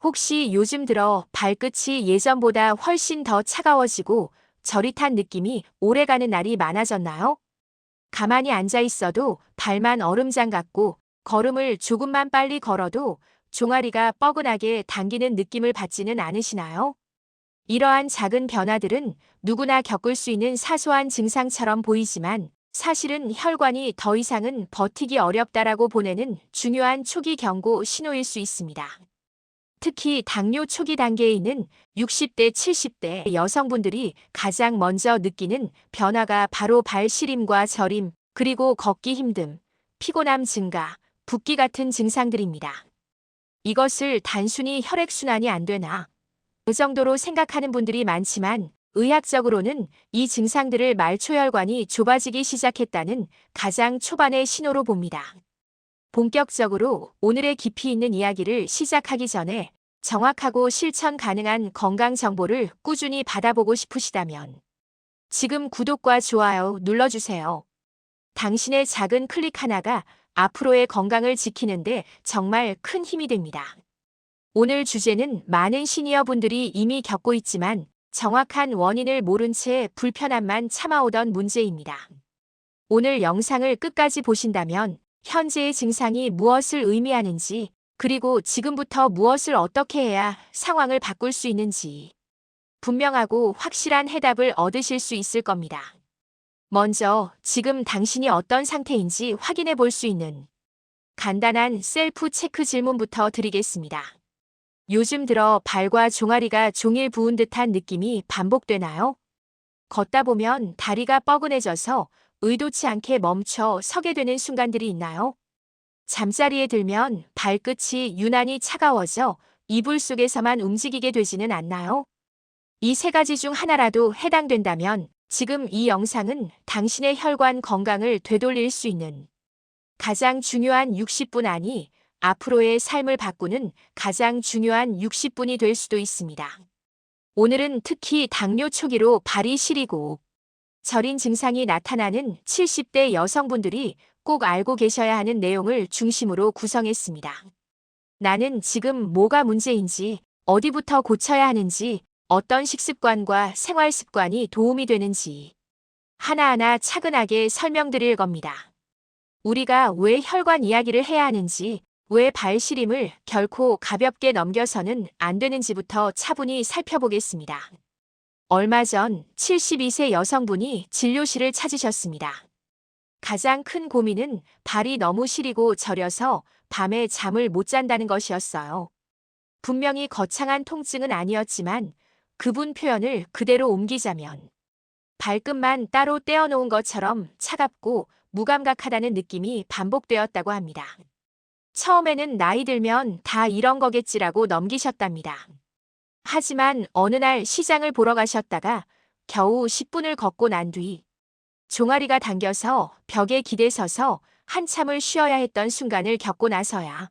혹시 요즘 들어 발끝이 예전보다 훨씬 더 차가워지고 저릿한 느낌이 오래가는 날이 많아졌나요? 가만히 앉아 있어도 발만 얼음장 같고 걸음을 조금만 빨리 걸어도 종아리가 뻐근하게 당기는 느낌을 받지는 않으시나요? 이러한 작은 변화들은 누구나 겪을 수 있는 사소한 증상처럼 보이지만 사실은 혈관이 더 이상은 버티기 어렵다라고 보내는 중요한 초기 경고 신호일 수 있습니다. 특히 당뇨 초기 단계에 있는 60대, 70대 여성분들이 가장 먼저 느끼는 변화가 바로 발 시림과 저림, 그리고 걷기 힘듦, 피곤함 증가, 붓기 같은 증상들입니다. 이것을 단순히 혈액순환이 안 되나 그 정도로 생각하는 분들이 많지만 의학적으로는 이 증상들을 말초혈관이 좁아지기 시작했다는 가장 초반의 신호로 봅니다. 본격적으로 오늘의 깊이 있는 이야기를 시작하기 전에 정확하고 실천 가능한 건강 정보를 꾸준히 받아보고 싶으시다면 지금 구독과 좋아요 눌러주세요. 당신의 작은 클릭 하나가 앞으로의 건강을 지키는데 정말 큰 힘이 됩니다. 오늘 주제는 많은 시니어 분들이 이미 겪고 있지만 정확한 원인을 모른 채 불편함만 참아오던 문제입니다. 오늘 영상을 끝까지 보신다면 현재의 증상이 무엇을 의미하는지, 그리고 지금부터 무엇을 어떻게 해야 상황을 바꿀 수 있는지 분명하고 확실한 해답을 얻으실 수 있을 겁니다. 먼저 지금 당신이 어떤 상태인지 확인해 볼 수 있는 간단한 셀프 체크 질문부터 드리겠습니다. 요즘 들어 발과 종아리가 종일 부은 듯한 느낌이 반복되나요? 걷다 보면 다리가 뻐근해져서 의도치 않게 멈춰 서게 되는 순간들이 있나요? 잠자리에 들면 발끝이 유난히 차가워져 이불 속에서만 움직이게 되지는 않나요? 이 세 가지 중 하나라도 해당된다면 지금 이 영상은 당신의 혈관 건강을 되돌릴 수 있는 가장 중요한 60분 아니 앞으로의 삶을 바꾸는 가장 중요한 60분이 될 수도 있습니다. 오늘은 특히 당뇨 초기로 발이 시리고 저린 증상이 나타나는 70대 여성분들이 꼭 알고 계셔야 하는 내용을 중심으로 구성했습니다. 나는 지금 뭐가 문제인지, 어디부터 고쳐야 하는지, 어떤 식습관과 생활 습관이 도움이 되는지 하나하나 차근하게 설명드릴 겁니다. 우리가 왜 혈관 이야기를 해야 하는지, 왜 발시림을 결코 가볍게 넘겨서는 안 되는지부터 차분히 살펴보겠습니다. 얼마 전 72세 여성분이 진료실을 찾으셨습니다. 가장 큰 고민은 발이 너무 시리고 저려서 밤에 잠을 못 잔다는 것이었어요. 분명히 거창한 통증은 아니었지만 그분 표현을 그대로 옮기자면 발끝만 따로 떼어놓은 것처럼 차갑고 무감각하다는 느낌이 반복되었다고 합니다. 처음에는 나이 들면 다 이런 거겠지라고 넘기셨답니다. 하지만 어느 날 시장을 보러 가셨다가 겨우 10분을 걷고 난 뒤 종아리가 당겨서 벽에 기대서서 한참을 쉬어야 했던 순간을 겪고 나서야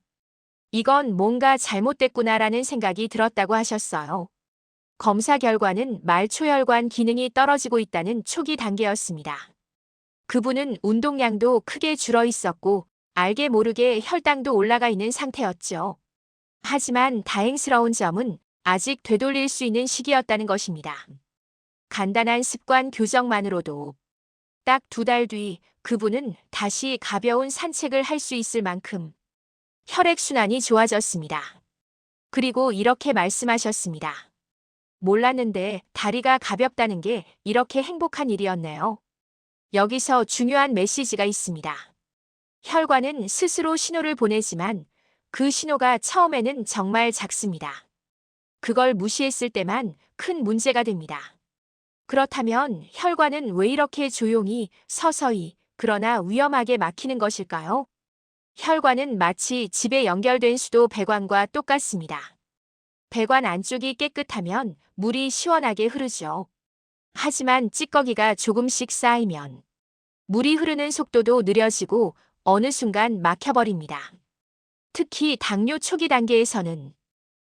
이건 뭔가 잘못됐구나라는 생각이 들었다고 하셨어요. 검사 결과는 말초혈관 기능이 떨어지고 있다는 초기 단계였습니다. 그분은 운동량도 크게 줄어 있었고 알게 모르게 혈당도 올라가 있는 상태였죠. 하지만 다행스러운 점은 아직 되돌릴 수 있는 시기였다는 것입니다. 간단한 습관 교정만으로도 딱 2달 뒤 그분은 다시 가벼운 산책을 할 수 있을 만큼 혈액순환이 좋아졌습니다. 그리고 이렇게 말씀하셨습니다. 몰랐는데 다리가 가볍다는 게 이렇게 행복한 일이었네요. 여기서 중요한 메시지가 있습니다. 혈관은 스스로 신호를 보내지만 그 신호가 처음에는 정말 작습니다. 그걸 무시했을 때만 큰 문제가 됩니다. 그렇다면 혈관은 왜 이렇게 조용히, 서서히, 그러나 위험하게 막히는 것일까요? 혈관은 마치 집에 연결된 수도 배관과 똑같습니다. 배관 안쪽이 깨끗하면 물이 시원하게 흐르죠. 하지만 찌꺼기가 조금씩 쌓이면 물이 흐르는 속도도 느려지고 어느 순간 막혀버립니다. 특히 당뇨 초기 단계에서는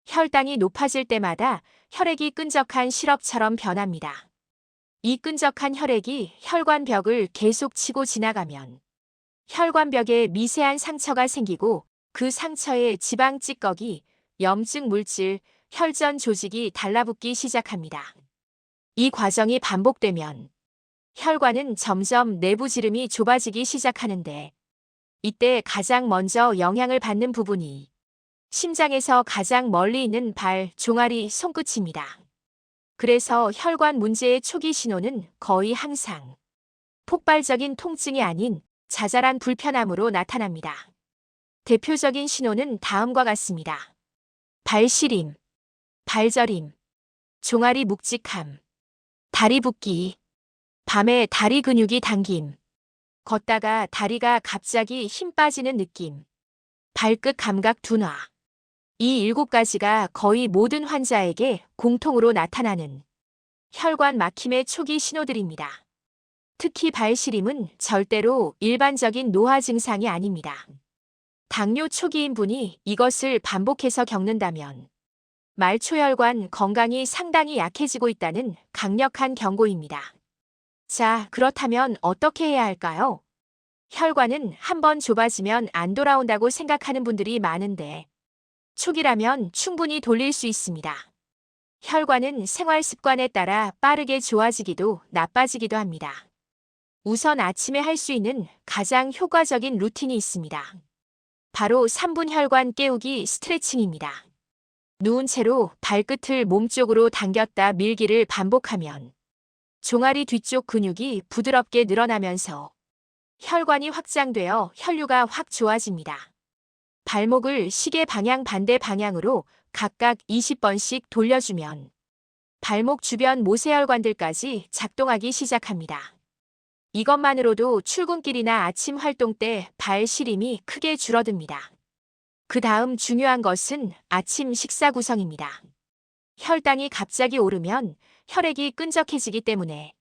혈당이 높아질 때마다 혈액이 끈적한 시럽처럼 변합니다. 이 끈적한 혈액이 혈관벽을 계속 치고 지나가면 혈관벽에 미세한 상처가 생기고 그 상처에 지방 찌꺼기, 염증 물질, 혈전 조직이 달라붙기 시작합니다. 이 과정이 반복되면 혈관은 점점 내부 지름이 좁아지기 시작하는데, 이때 가장 먼저 영향을 받는 부분이 심장에서 가장 멀리 있는 발, 종아리, 손끝입니다. 그래서 혈관 문제의 초기 신호는 거의 항상 폭발적인 통증이 아닌 자잘한 불편함으로 나타납니다. 대표적인 신호는 다음과 같습니다. 발시림, 발저림, 종아리 묵직함, 다리 붓기, 밤에 다리 근육이 당김, 걷다가 다리가 갑자기 힘 빠지는 느낌, 발끝 감각 둔화. 이 7가지가 거의 모든 환자에게 공통으로 나타나는 혈관 막힘의 초기 신호들입니다. 특히 발시림은 절대로 일반적인 노화 증상이 아닙니다. 당뇨 초기인 분이 이것을 반복해서 겪는다면 말초혈관 건강이 상당히 약해지고 있다는 강력한 경고입니다. 자, 그렇다면 어떻게 해야 할까요? 혈관은 한번 좁아지면 안 돌아온다고 생각하는 분들이 많은데, 초기라면 충분히 돌릴 수 있습니다. 혈관은 생활 습관에 따라 빠르게 좋아지기도 나빠지기도 합니다. 우선 아침에 할 수 있는 가장 효과적인 루틴이 있습니다. 바로 3분 혈관 깨우기 스트레칭입니다. 누운 채로 발끝을 몸쪽으로 당겼다 밀기를 반복하면 종아리 뒤쪽 근육이 부드럽게 늘어나면서 혈관이 확장되어 혈류가 확 좋아집니다. 발목을 시계 방향 반대 방향으로 각각 20번씩 돌려주면 발목 주변 모세혈관들까지 작동하기 시작합니다. 이것만으로도 출근길이나 아침 활동 때 발 시림이 크게 줄어듭니다. 그 다음 중요한 것은 아침 식사 구성입니다. 혈당이 갑자기 오르면 혈액이 끈적해지기 때문에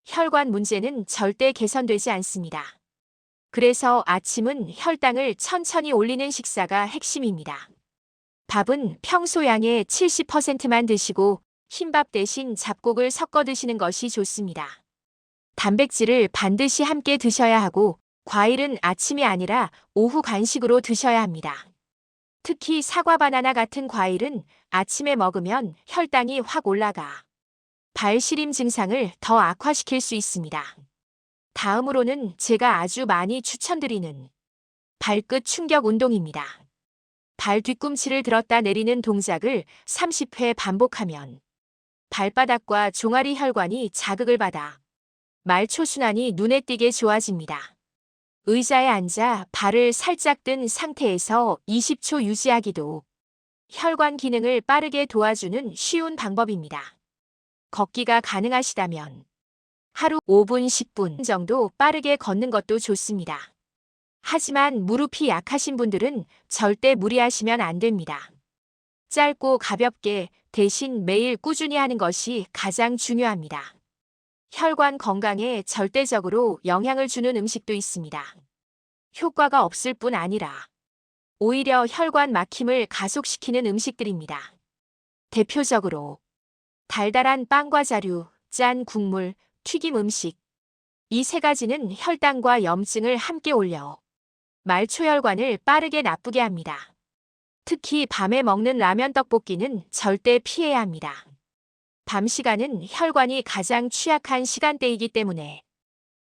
혈관 문제는 절대 개선되지 않습니다. 그래서 아침은 혈당을 천천히 올리는 식사가 핵심입니다. 밥은 평소 양의 70%만 드시고 흰밥 대신 잡곡을 섞어 드시는 것이 좋습니다. 단백질을 반드시 함께 드셔야 하고, 과일은 아침이 아니라 오후 간식으로 드셔야 합니다. 특히 사과, 바나나 같은 과일은 아침에 먹으면 혈당이 확 올라가 발시림 증상을 더 악화시킬 수 있습니다. 다음으로는 제가 아주 많이 추천드리는 발끝 충격 운동입니다. 발 뒤꿈치를 들었다 내리는 동작을 30회 반복하면 발바닥과 종아리 혈관이 자극을 받아 말초순환이 눈에 띄게 좋아집니다. 의자에 앉아 발을 살짝 든 상태에서 20초 유지하기도 혈관 기능을 빠르게 도와주는 쉬운 방법입니다. 걷기가 가능하시다면 하루 5분, 10분 정도 빠르게 걷는 것도 좋습니다. 하지만 무릎이 약하신 분들은 절대 무리하시면 안 됩니다. 짧고 가볍게 대신 매일 꾸준히 하는 것이 가장 중요합니다. 혈관 건강에 절대적으로 영향을 주는 음식도 있습니다. 효과가 없을 뿐 아니라 오히려 혈관 막힘을 가속시키는 음식들입니다. 대표적으로 달달한 빵과 자류, 짠 국물, 튀김 음식. 이 3가지는 혈당과 염증을 함께 올려 말초혈관을 빠르게 나쁘게 합니다. 특히 밤에 먹는 라면 떡볶이는 절대 피해야 합니다. 밤 시간은 혈관이 가장 취약한 시간대이기 때문에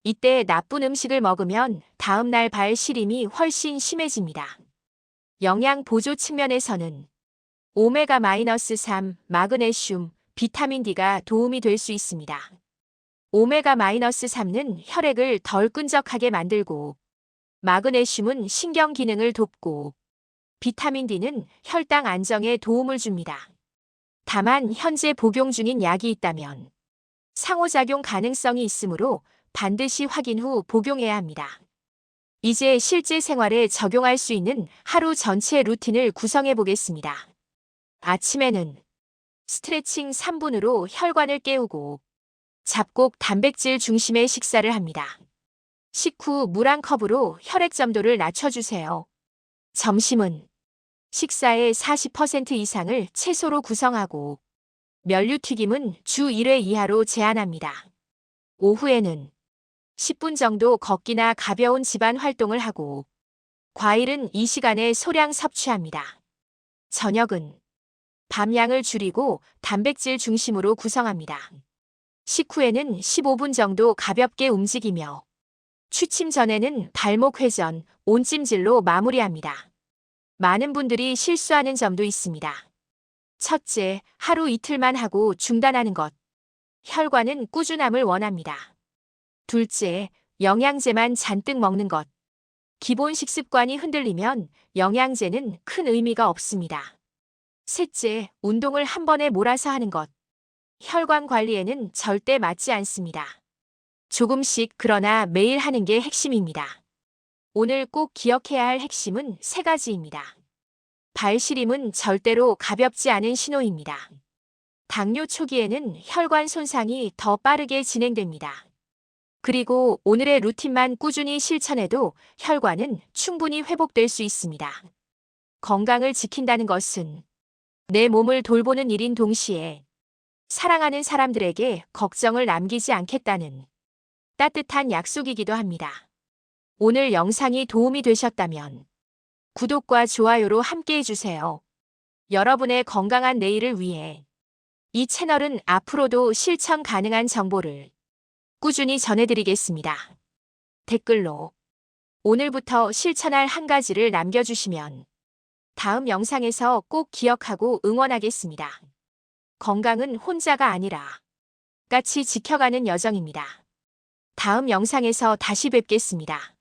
이때 나쁜 음식을 먹으면 다음날 발 시림이 훨씬 심해집니다. 영양 보조 측면에서는 오메가-3, 마그네슘, 비타민 D가 도움이 될 수 있습니다. 오메가-3는 혈액을 덜 끈적하게 만들고, 마그네슘은 신경 기능을 돕고, 비타민 D는 혈당 안정에 도움을 줍니다. 다만 현재 복용 중인 약이 있다면 상호작용 가능성이 있으므로 반드시 확인 후 복용해야 합니다. 이제 실제 생활에 적용할 수 있는 하루 전체 루틴을 구성해 보겠습니다. 아침에는 스트레칭 3분으로 혈관을 깨우고 잡곡 단백질 중심의 식사를 합니다. 식후 물 1컵으로 혈액 점도를 낮춰주세요. 점심은 식사의 40% 이상을 채소로 구성하고 면류튀김은 주 1회 이하로 제한합니다. 오후에는 10분 정도 걷기나 가벼운 집안 활동을 하고 과일은 이 시간에 소량 섭취합니다. 저녁은 밤양을 줄이고 단백질 중심으로 구성합니다. 식후에는 15분 정도 가볍게 움직이며 취침 전에는 발목 회전, 온찜질로 마무리합니다. 많은 분들이 실수하는 점도 있습니다. 첫째, 하루 이틀만 하고 중단하는 것. 혈관은 꾸준함을 원합니다. 둘째, 영양제만 잔뜩 먹는 것. 기본 식습관이 흔들리면 영양제는 큰 의미가 없습니다. 셋째, 운동을 한 번에 몰아서 하는 것. 혈관 관리에는 절대 맞지 않습니다. 조금씩 그러나 매일 하는 게 핵심입니다. 오늘 꼭 기억해야 할 핵심은 세 가지입니다. 발시림은 절대로 가볍지 않은 신호입니다. 당뇨 초기에는 혈관 손상이 더 빠르게 진행됩니다. 그리고 오늘의 루틴만 꾸준히 실천해도 혈관은 충분히 회복될 수 있습니다. 건강을 지킨다는 것은 내 몸을 돌보는 일인 동시에 사랑하는 사람들에게 걱정을 남기지 않겠다는 따뜻한 약속이기도 합니다. 오늘 영상이 도움이 되셨다면 구독과 좋아요로 함께 해주세요. 여러분의 건강한 내일을 위해 이 채널은 앞으로도 실천 가능한 정보를 꾸준히 전해드리겠습니다. 댓글로 오늘부터 실천할 한 가지를 남겨주시면 다음 영상에서 꼭 기억하고 응원하겠습니다. 건강은 혼자가 아니라 같이 지켜가는 여정입니다. 다음 영상에서 다시 뵙겠습니다.